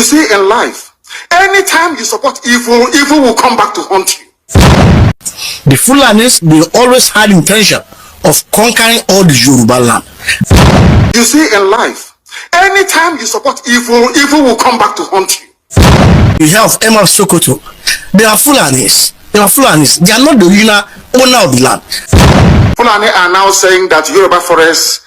You see, in life, anytime you support evil, evil will come back to haunt you. The Fulanis, they always had intention of conquering all the Yoruba land. You see, in life, anytime you support evil, evil will come back to haunt you. You have Emma Sokoto. They are Fulanis. They are Fulanis. They are not the owner of the land. Fulani are now saying that Yoruba forest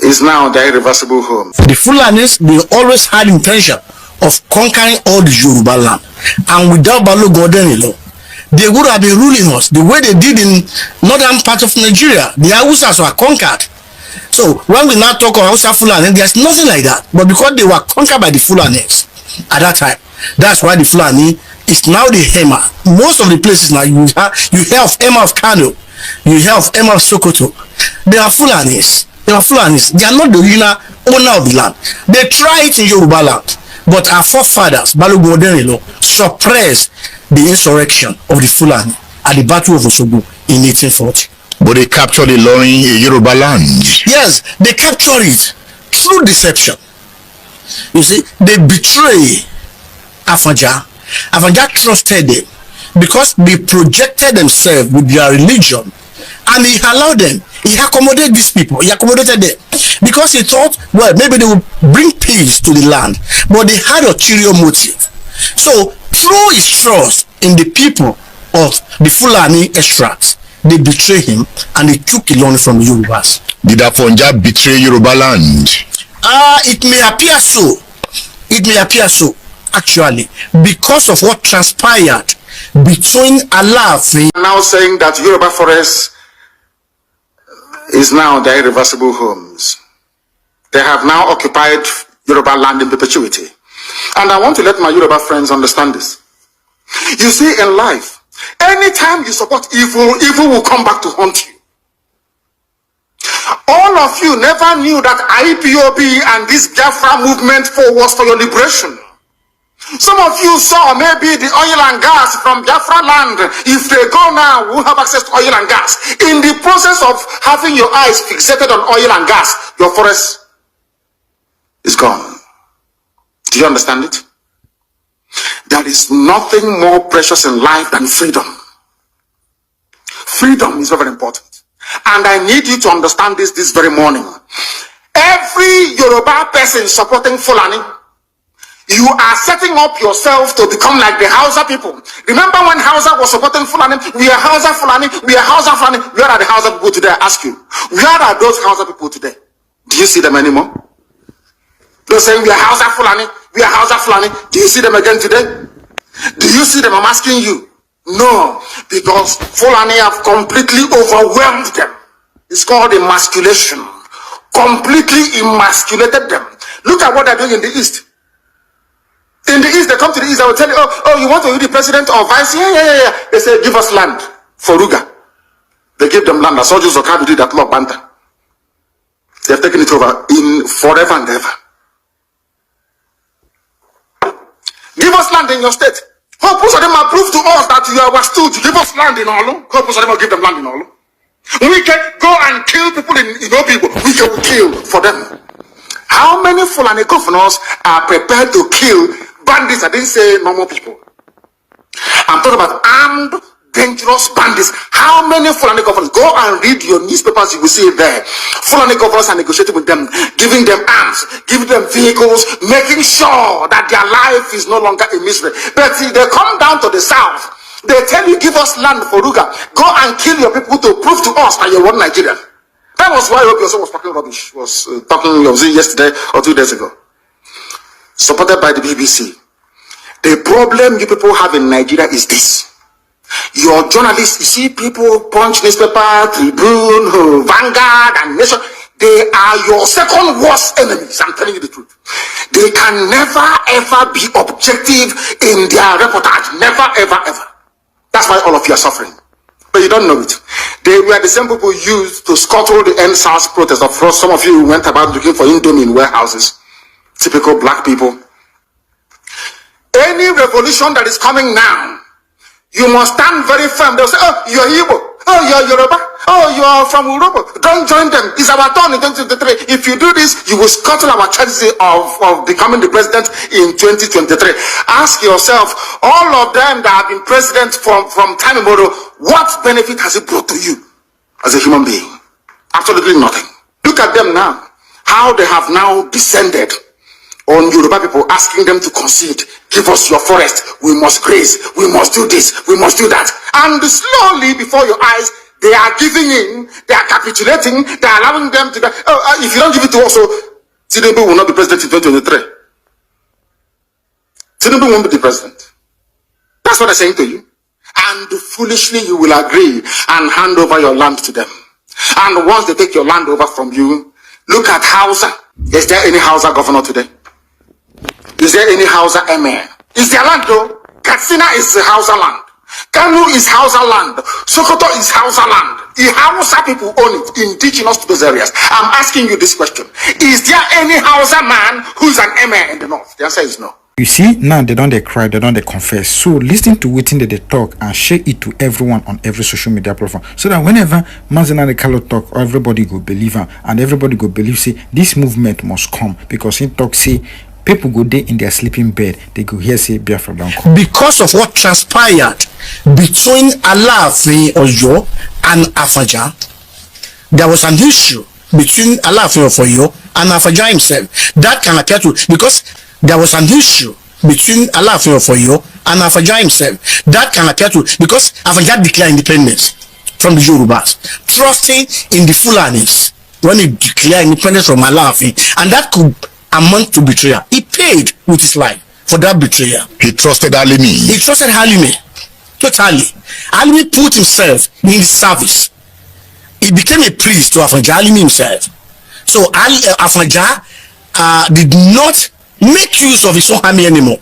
is now their irreversible home. The Fulanis, they always had intention of conquering all the Yoruba land. And without Balogun Odenilo, they would have been ruling us the way they did in northern part of Nigeria. The Hausas were conquered. So when we now talk of Hausa Fulani, there's nothing like that. But because they were conquered by the Fulanis at that time, that's why the Fulani is now the Hema. Most of the places now you have Hema of Kanu, you have Hema of Sokoto. They are Fulanis. They are Fulanis. They are not the owner of the land. They try it in Yoruba land, but our forefathers, Balogun Odenilo, suppressed the insurrection of the Fulani at the Battle of Osogbo in 1840. But they captured the Ilorin in Yoruba land. Yes, they captured it through deception. You see, they betray Afanja. Afanja trusted them because they projected themselves with their religion, and he allowed them. He accommodated these people. He accommodated them because he thought, well, maybe they would bring peace to the land, but they had a ulterior motive. So through his trust in the people of the Fulani extracts, they betrayed him and they took Ilorin from the Yorubas. Did Afanja betray Yoruba land? It may appear so. It may appear so, actually, because of what transpired between Alaafin. Now saying that Yoruba forest is now their irreversible homes. They have now occupied Yoruba land in perpetuity. And I want to let my Yoruba friends understand this. You see, in life, anytime you support evil, evil will come back to haunt you. All of you never knew that IPOB and this Biafra movement was for your liberation. Some of you saw maybe the oil and gas from Biafra land. If they go now, we'll have access to oil and gas. In the process of having your eyes fixated on oil and gas, your forest is gone. Do you understand it? There is nothing more precious in life than freedom. Freedom is very important. And I need you to understand this very morning. Every Yoruba person supporting Fulani, you are setting up yourself to become like the Hausa people. Remember when Hausa was supporting Fulani? We are Hausa Fulani, we are Hausa Fulani. Where are the Hausa people today? I ask you. Where are those Hausa people today? Do you see them anymore? They're saying we are Hausa Fulani, we are Hausa Fulani. Do you see them again today? Do you see them? I'm asking you. No, because Fulani have completely overwhelmed them. It's called emasculation. Completely emasculated them. Look at what they're doing in the East. In the East, they come to the East, I will tell you, oh, you want to be the president or vice? Yeah. They say, give us land for Ruga. They give them land. As soldiers of Kadu did that law, Banta. They have taken it over in forever and ever. Give us land in your state. Hope of them prove to us that you are stood to give us land in Olu. Hope of them will give them land in Olu. We can go and kill people in Obibo. We can kill for them. How many Fulani governors are prepared to kill bandits? I didn't say normal people. I'm talking about armed, dangerous bandits. How many Fulani governors? Go and read your newspapers, you will see it there. Fulani governors are negotiating with them, giving them arms, giving them vehicles, making sure that their life is no longer a misery. But see, they come down to the south, they tell you, give us land for Ruga. Go and kill your people to prove to us that you're one Nigerian. That was why Obi was talking rubbish, was yesterday or 2 days ago. Supported by the BBC. The problem you people have in Nigeria is this. Your journalists, you see people, Punch newspaper, Tribune, Vanguard, and Nation, they are your second worst enemies. I'm telling you the truth. They can never ever be objective in their reportage. Never, ever, ever. That's why all of you are suffering. But you don't know it. They were the same people used to scuttle the NSAS protest. Of course, some of you went about looking for Indomie in warehouses. Typical black people. Any revolution that is coming now, you must stand very firm. They'll say, oh, you're Igbo. Oh, you're Yoruba. Oh, you are from Europe. Don't join them. It's our turn in 2023. If you do this, you will scuttle our chances of becoming the president in 2023. Ask yourself, all of them that have been president from time immemorial, what benefit has it brought to you as a human being? Absolutely nothing. Look at them now. How they have now descended on Yoruba people, asking them to concede. Give us your forest. We must graze. We must do this. We must do that. And slowly before your eyes, they are giving in. They are capitulating. They are allowing them to. If you don't give it to us, Tinubu will not be president in 2023. Tinubu won't be the president. That's what I'm saying to you. And foolishly you will agree and hand over your land to them. And once they take your land over from you, look at Hausa. Is there any Hausa governor today? Is there any Hausa emir? Is their land though? Katsina is Hausa land. Kanu is Hausa land. Sokoto is Hausa land. The Hausa people own it, indigenous to those areas. I'm asking you this question. Is there any Hausa man who's an emir in the north? The answer is no. You see, now they don't cry, they don't confess. So listen to what they talk and share it to everyone on every social media platform. So that whenever Mazenare Kalo talk, everybody go believe him and everybody go believe say this movement must come, because he talk say people go there in their sleeping bed, they go hear say Biafra don't come. Because of what transpired between Alaafin Oyo and Afaja, there was an issue between Alaafin of Oyo and Afaja himself. That can appear to, because there was an issue between Alaafin of Oyo and Afaja himself. That can appear to, because Afaja declared independence from the Yorubas, trusting in the Fulanis when he declared independence from Alaafin, and that could amount to betrayal. He paid with his life for that betrayal. He trusted Alimi. He trusted Halime totally. Halime put himself in his service. He became a priest to Afaja Halime himself. So Afaja did not make use of his own army anymore.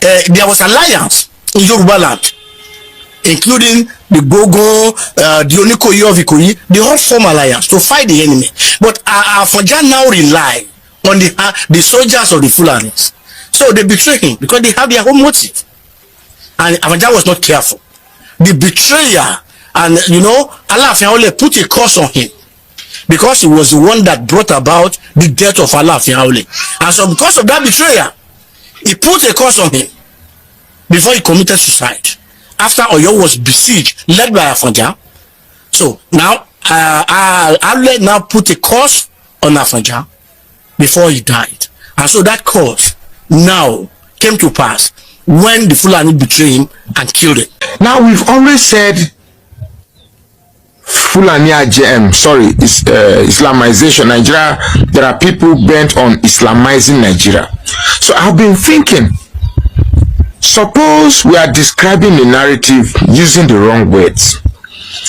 There was alliance in Yoruba land, including the Gogo, the Onikoyi of Ikoyi. They all form alliance to fight the enemy. But Afaja now rely on the soldiers of the Fulanis. So they betray him because they have their own motive. And Afaja was not careful. The betrayer, and Alaafin Aole put a curse on him, because he was the one that brought about the death of Alaafin Aole. And so because of that betrayal, he put a curse on him before he committed suicide. After Oyo was besieged, led by Afaja. So now, Aole now put a curse on Afaja before he died. And so that curse now came to pass when the Fulani betrayed him and killed him. Now, we've always said Fulani Islamization Nigeria. There are people bent on Islamizing Nigeria. So I've been thinking, suppose we are describing the narrative using the wrong words.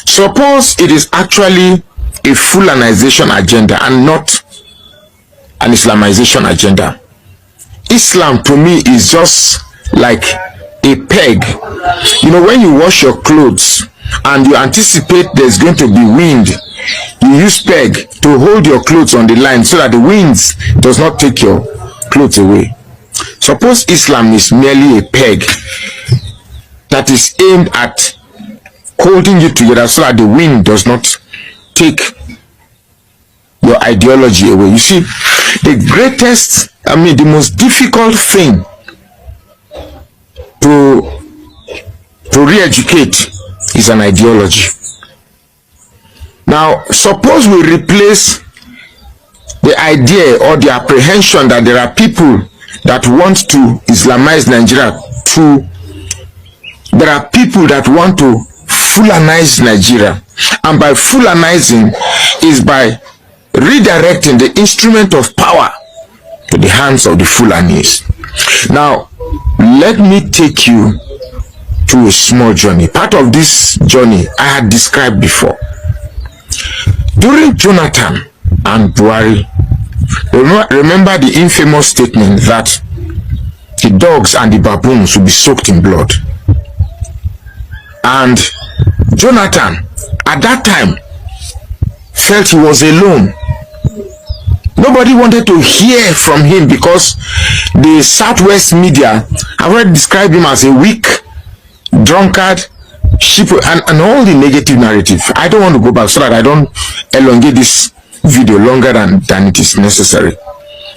Suppose it is actually a Fulanization agenda and not an Islamization agenda. Islam to me is just like a peg. When you wash your clothes and you anticipate there's going to be wind, you use peg to hold your clothes on the line so that the winds does not take your clothes away. Suppose Islam is merely a peg that is aimed at holding you together so that the wind does not take your ideology away. You see, the greatest, the most difficult thing to re-educate is an ideology. Now, suppose we replace the idea or the apprehension that there are people that want to Islamize Nigeria to there are people that want to Fulanize Nigeria. And by Fulanizing is by redirecting the instrument of power to the hands of the Fulanis. Now, let me take you to a small journey. Part of this journey I had described before. During Jonathan and Buhari, remember the infamous statement that the dogs and the baboons will be soaked in blood. And Jonathan, at that time, felt he was alone. Nobody wanted to hear from him because the Southwest media have already described him as a weak, drunkard, sheep and all the negative narrative. I don't want to go back so that I don't elongate this video longer than it is necessary.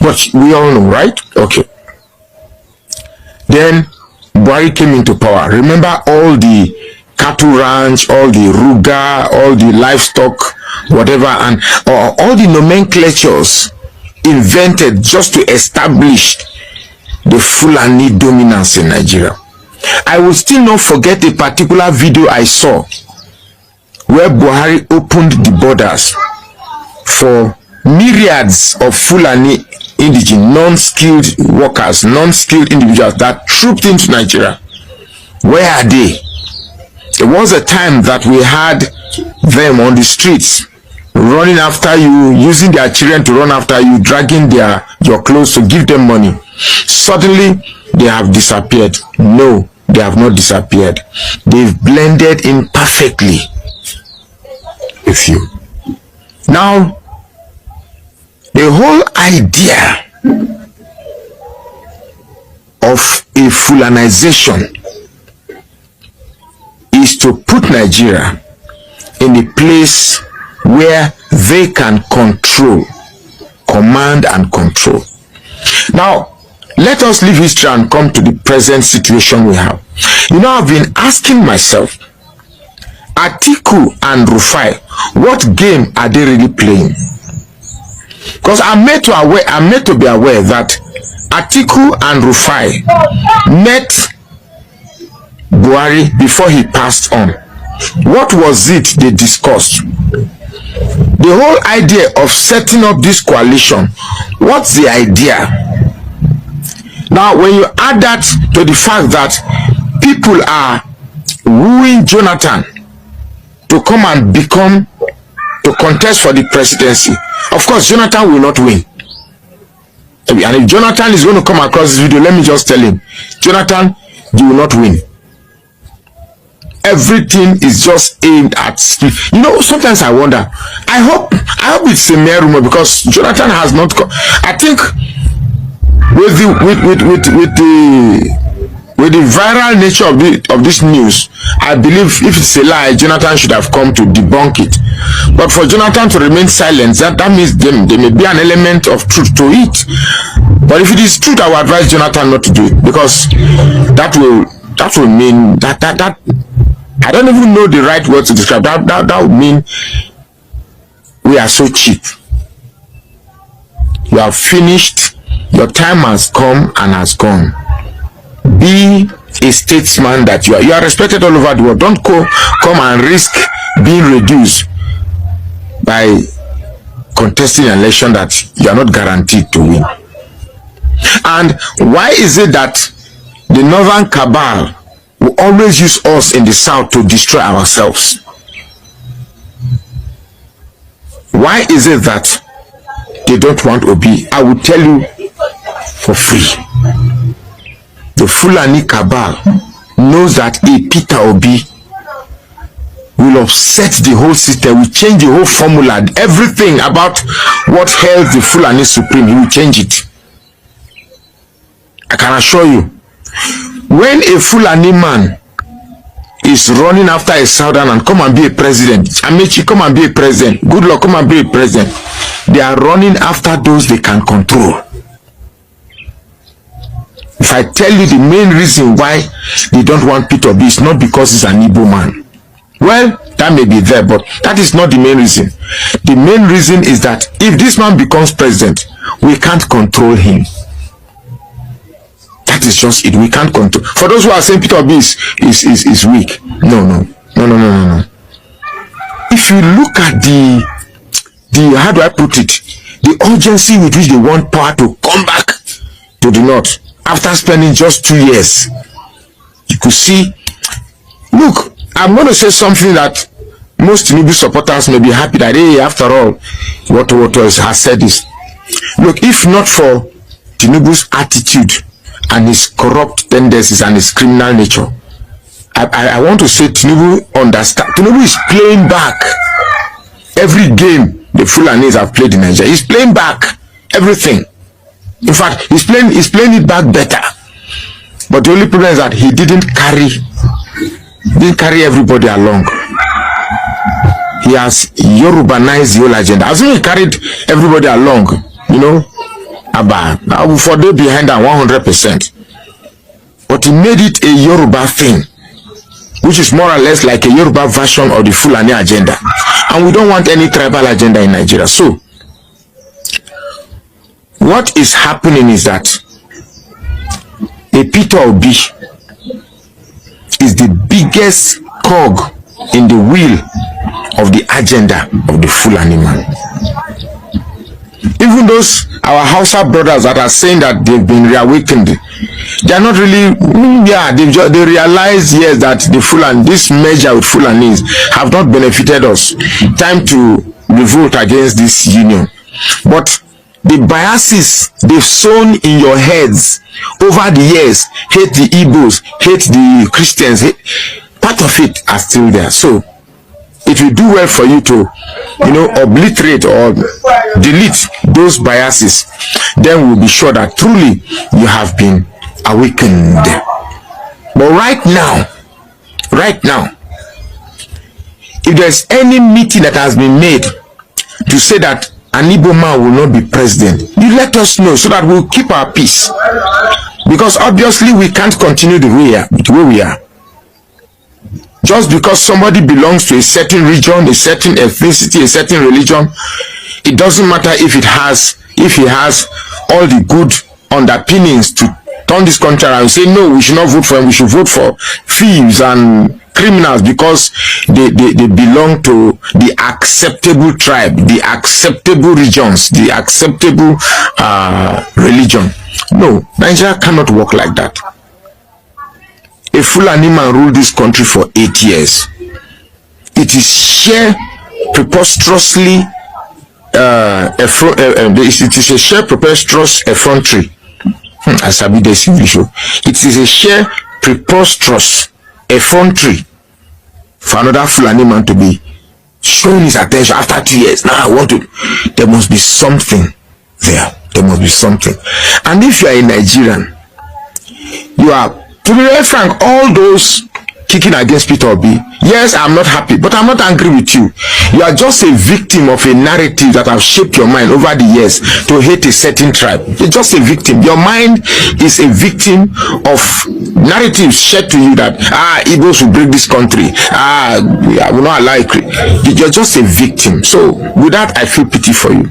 But we all know, right? Okay. Then Buhari came into power. Remember all the cattle ranch, all the ruga, all the livestock, whatever, and all the nomenclatures invented just to establish the Fulani dominance in Nigeria. I will still not forget a particular video I saw where Buhari opened the borders for myriads of Fulani indigenous, non-skilled workers, non-skilled individuals that trooped into Nigeria. Where are they? There was a time that we had them on the streets running after you, using their children to run after you, dragging your clothes to give them money. Suddenly they have disappeared. No, they have not disappeared. They've blended in perfectly with you. Now, the whole idea of a Fulanization is to put Nigeria in a place where they can command and control. Now, let us leave history and come to the present situation we have. You know, I've been asking myself, Atiku and Rufai, what game are they really playing? Because I'm made to be aware that Atiku and Rufai met Buhari before he passed on. What was it they discussed? The whole idea of setting up this coalition, what's the idea? Now, when you add that to the fact that people are wooing Jonathan to come and to contest for the presidency, of course, Jonathan will not win. And if Jonathan is going to come across this video, let me just tell him, Jonathan, you will not win. Everything is just aimed at speed. You know, sometimes I wonder. I hope it's a mere rumor, because Jonathan has not. I think with the viral nature of this news, I believe if it's a lie, Jonathan should have come to debunk it. But for Jonathan to remain silent, that means there may be an element of truth to it. But if it is truth, I would advise Jonathan not to do it, because that will mean that I don't even know the right word to describe that would mean we are so cheap. You have finished, your time has come and has gone. Be a statesman that you are. You are respected all over the world. Don't come and risk being reduced by contesting an election that you are not guaranteed to win. And why is it that the northern cabal will always use us in the south to destroy ourselves? Why is it that they don't want Obi? I will tell you for free. The Fulani cabal knows that a Peter Obi will upset the whole system, will change the whole formula, everything about what held the Fulani supreme. He will change it. I can assure you, when a Fulani man is running after a southern and come and be a president, Amechi, come and be a president, good luck, come and be a president, they are running after those they can control. If I tell you the main reason why they don't want Peter Obi, it's not because he's an Igbo man. Well, that may be there, but that is not the main reason. The main reason is that if this man becomes president, we can't control him. That is just it. We can't control. For those who are saying Peter Obi is weak, no. If you look at the how do I put it, the urgency with which they want power to come back to the north after spending just 2 years, you could see. Look, I'm going to say something that most Tinubu supporters may be happy that, hey, after all, what has said this. Look, if not for Tinubu's attitude and his corrupt tendencies and his criminal nature, I want to say Tinubu understand. Tinubu is playing back every game the Fulanis have played in Nigeria. He's playing back everything. In fact, he's playing it back better. But the only problem is that he didn't carry didn't carry everybody along. He has Yorubanized the whole agenda. As if he carried everybody along, you know, now for they behind that 100%. But he made it a Yoruba thing, which is more or less like a Yoruba version of the Fulani agenda. And we don't want any tribal agenda in Nigeria. So, what is happening is that a Peter Obi is the biggest cog in the wheel of the agenda of the Fulani man. Even those our Hausa brothers that are saying that they've been reawakened, they are not really, they realize, yes, that the Fulani, this measure with Fulanis have not benefited us. Time to revolt against this union. But the biases they've sown in your heads over the years, hate the Igbos, hate the Christians, part of it are still there. So it will do well for you to, you know, obliterate or delete those biases. Then we'll be sure that truly you have been awakened. But right now, if there's any meeting that has been made to say that an Igbo man will not be president, you let us know so that we'll keep our peace. Because obviously we can't continue the way we are. Just because somebody belongs to a certain region, a certain ethnicity, a certain religion, it doesn't matter if he has all the good underpinnings to turn this country around and say, no, we should not vote for him, we should vote for thieves and criminals because they belong to the acceptable tribe, the acceptable regions, the acceptable religion. No, Nigeria cannot work like that. A Fulani man ruled this country for 8 years. It is sheer preposterously it is a sheer preposterous effrontery. It is a sheer preposterous effrontery for another Fulani man to be showing his attention after 2 years. Now I want to. There must be something there. There must be something. And if you are a Nigerian, you are, to be very frank, all those kicking against Peter Obi, yes, I'm not happy, but I'm not angry with you. You are just a victim of a narrative that have shaped your mind over the years to hate a certain tribe. You're just a victim. Your mind is a victim of narratives shared to you that Igbos will break this country. I will not allow it. You're just a victim. So with that, I feel pity for you.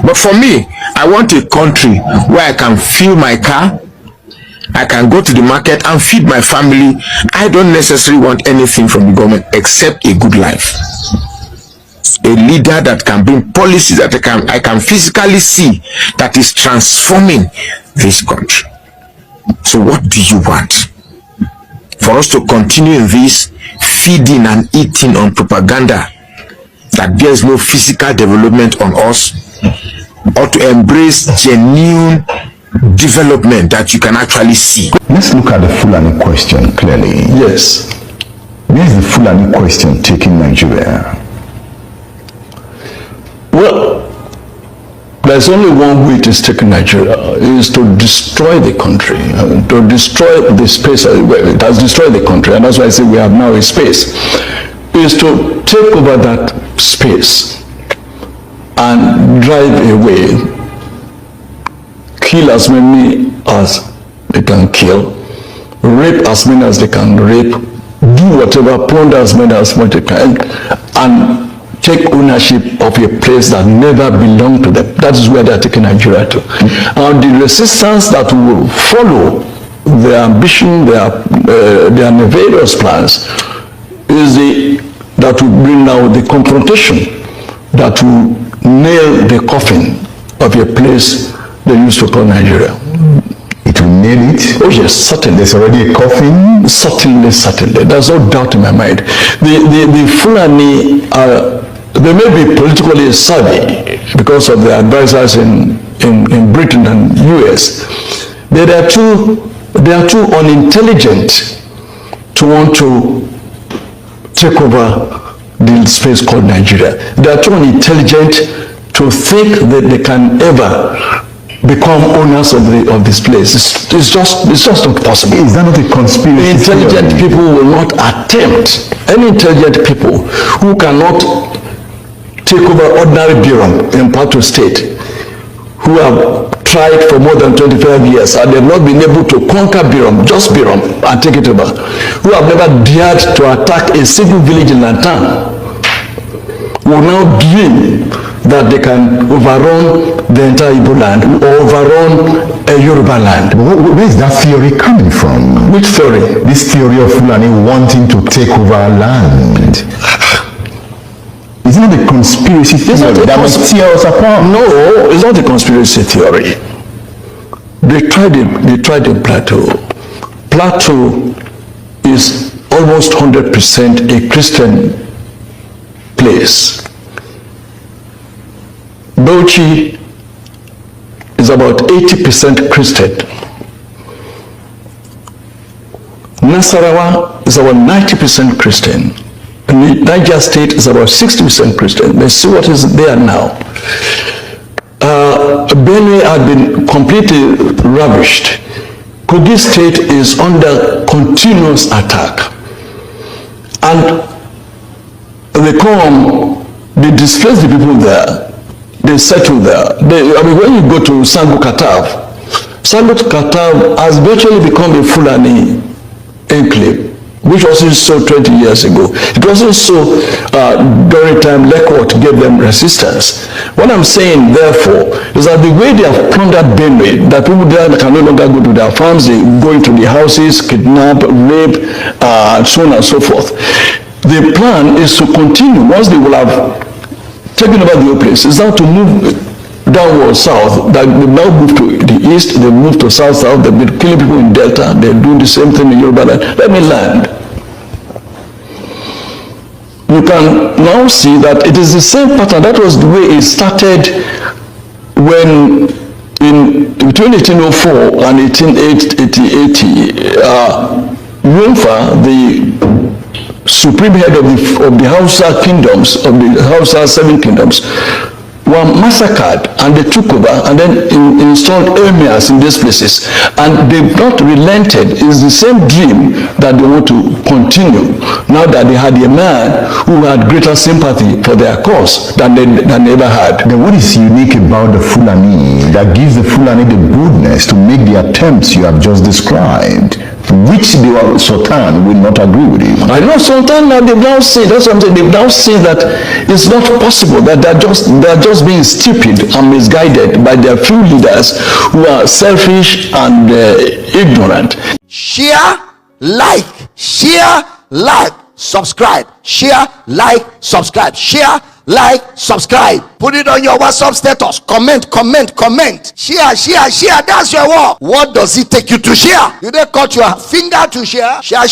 But for me, I want a country where I can fill my car, I can go to the market and feed my family. I don't necessarily want anything from the government except a good life. A leader that can bring policies that I can physically see that is transforming this country. So what do you want? For us to continue in this feeding and eating on propaganda that bears no physical development on us, or to embrace genuine development that you can actually see? Let's look at the Fulani question clearly. Yes. Where is the Fulani question taking Nigeria? Well, there's only one way it is taking Nigeria, is to destroy the country, to destroy the space. It has destroyed the country, and that's why I say we have now a space, is to take over that space and drive away, kill as many as they can kill, rape as many as they can rape, do whatever, plunder as many as they can, and take ownership of a place that never belonged to them. That is where they are taking Nigeria to. And the resistance that will follow their ambition, their nefarious plans, is that will bring now the confrontation that will nail the coffin of a place they used to call Nigeria. It will nail it? Oh yes, certainly. There's already a coffin? Certainly. There's no doubt in my mind. The Fulani are, they may be politically savvy because of their advisors in Britain and US. They are too unintelligent to want to take over the space called Nigeria. They are too unintelligent to think that they can ever become owners of this place. It's just not possible. Is that not a conspiracy? Intelligent theory? people will not attempt. Any intelligent people who cannot take over ordinary Biram in Plateau State, who have tried for more than 25 years and they've not been able to conquer Biram, just Biram, and take it over, who have never dared to attack a single village in Lantan, will now dream that they can overrun the entire Igbo land or overrun a Yoruba land. Where is that theory coming from? Which theory? This theory of Fulani wanting to take over land. It's not a conspiracy theory that must tear us apart. No, it's not a conspiracy theory. They tried in Plateau. Plateau is almost 100% a Christian place. Bauchi is about 80% Christian. Nasarawa is about 90% Christian. Niger State is about 60% Christian. Let's see what is there now. Benue had been completely ravished. Kogi State is under continuous attack. And they displace the people there. They settle there. When you go to Sango Katav has virtually become a Fulani enclave, which was so 20 years ago. It wasn't so during time Lekot gave them resistance. What I'm saying, therefore, is that the way they have plundered Benue, that people there can no longer go to their farms, they go into the houses, kidnap, rape, and so on and so forth. The plan is to continue. Once they will have taken over the place, is now to move downward south. That they now move to the east, they move to south. They've been killing people in Delta, they're doing the same thing in Yoruba land. Let me land. You can now see that it is the same pattern. That was the way it started when between 1804 and 1880, Yunfa, the supreme head of the Hausa kingdoms, of the Hausa 7 kingdoms, were massacred, and they took over and then installed emirs in these places, and they've not relented. It's the same dream that they want to continue now that they had a man who had greater sympathy for their cause than they ever had. Then what is unique about the Fulani that gives the Fulani the boldness to make the attempts you have just described, which the Sultan will not agree with you? I know Sultan now, they've now seen, that's what I'm saying, they've now seen that it's not possible, that they're just being stupid and misguided by their few leaders who are selfish and ignorant. Share, like, subscribe. Share, like, subscribe. Share, like, subscribe. Put it on your WhatsApp status. Comment. Share. That's your work. What does it take you to share? You don't cut your finger to share. Share.